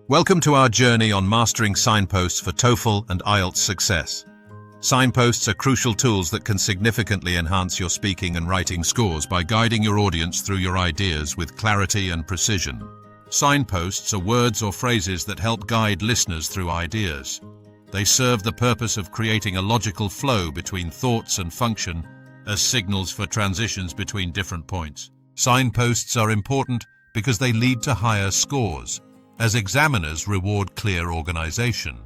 Welcome to our journey on mastering signposts for TOEFL and IELTS success. Signposts are crucial tools that can significantly enhance your speaking and writing scores by guiding your audience through your ideas with clarity and precision. Signposts are words or phrases that help guide listeners through ideas. They serve the purpose of creating a logical flow between thoughts and function as signals for transitions between different points. Signposts are important because they lead to higher scores, as examiners reward clear organization.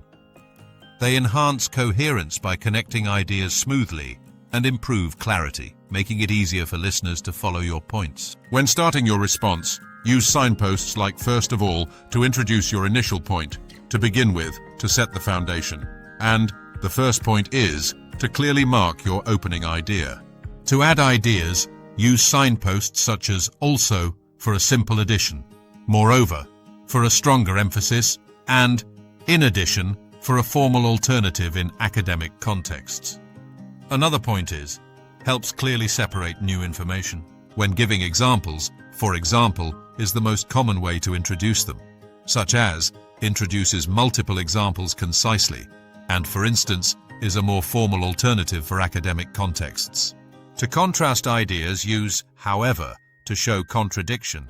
They enhance coherence by connecting ideas smoothly and improve clarity, making it easier for listeners to follow your points. When starting your response, use signposts like first of all to introduce your initial point, to begin with, to set the foundation. And the first point is to clearly mark your opening idea. To add ideas, use signposts such as also for a simple addition, moreover for a stronger emphasis, and in addition for a formal alternative in academic contexts. Another point is, helps clearly separate new information. When giving examples, for example, is the most common way to introduce them, such as introduces multiple examples concisely, and for instance, is a more formal alternative for academic contexts. To contrast ideas, use however to show contradiction.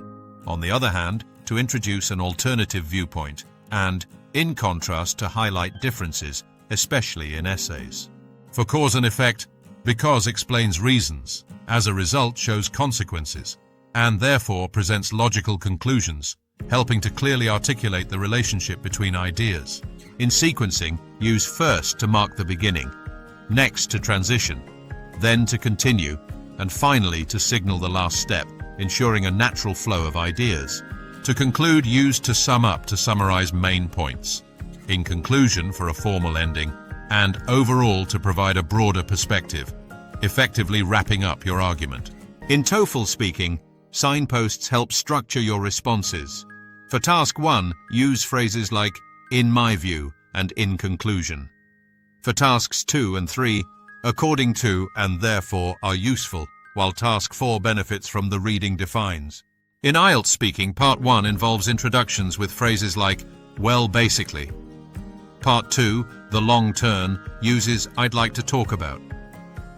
On the other hand, to introduce an alternative viewpoint, and in contrast to highlight differences, especially in essays. For cause and effect, because explains reasons, as a result shows consequences, and therefore presents logical conclusions, helping to clearly articulate the relationship between ideas. In sequencing, use first to mark the beginning, next to transition, then to continue, and finally to signal the last step, ensuring a natural flow of ideas. To conclude, use to sum up to summarize main points. In conclusion, for a formal ending, and overall to provide a broader perspective, effectively wrapping up your argument. In TOEFL speaking, signposts help structure your responses. For task 1, use phrases like in my view and in conclusion. For tasks 2 and 3, according to and therefore are useful, while task 4 benefits from the reading defines. In IELTS speaking, part 1 involves introductions with phrases like well basically. Part 2, the long turn, uses I'd like to talk about.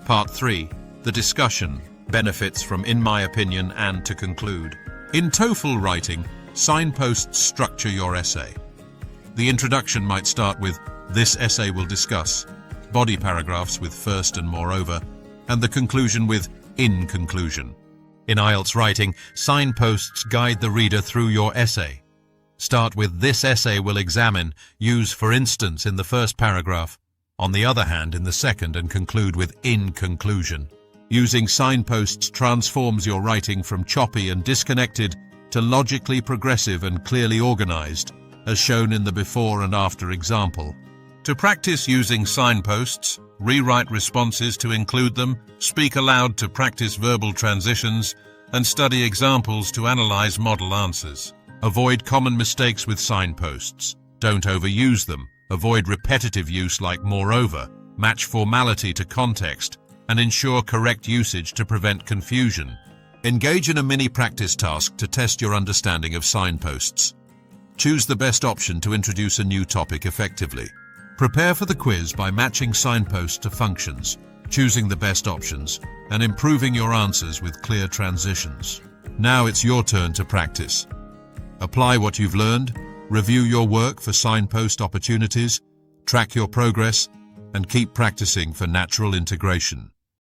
Part 3, the discussion, benefits from in my opinion and to conclude. In TOEFL writing, signposts structure your essay. The introduction might start with this essay will discuss, body paragraphs with first and moreover, and the conclusion with in conclusion. In IELTS writing, signposts guide the reader through your essay. Start with this essay will examine, use for instance in the first paragraph, on the other hand in the second, and conclude with in conclusion. Using signposts transforms your writing from choppy and disconnected to logically progressive and clearly organized, as shown in the before and after example. To practice using signposts, rewrite responses to include them, speak aloud to practice verbal transitions, and study examples to analyze model answers. Avoid common mistakes with signposts. Don't overuse them. Avoid repetitive use like moreover. Match formality to context, and ensure correct usage to prevent confusion. Engage in a mini practice task to test your understanding of signposts. Choose the best option to introduce a new topic effectively. Prepare for the quiz by matching signposts to functions, choosing the best options, and improving your answers with clear transitions. Now it's your turn to practice. Apply what you've learned, review your work for signpost opportunities, track your progress, and keep practicing for natural integration.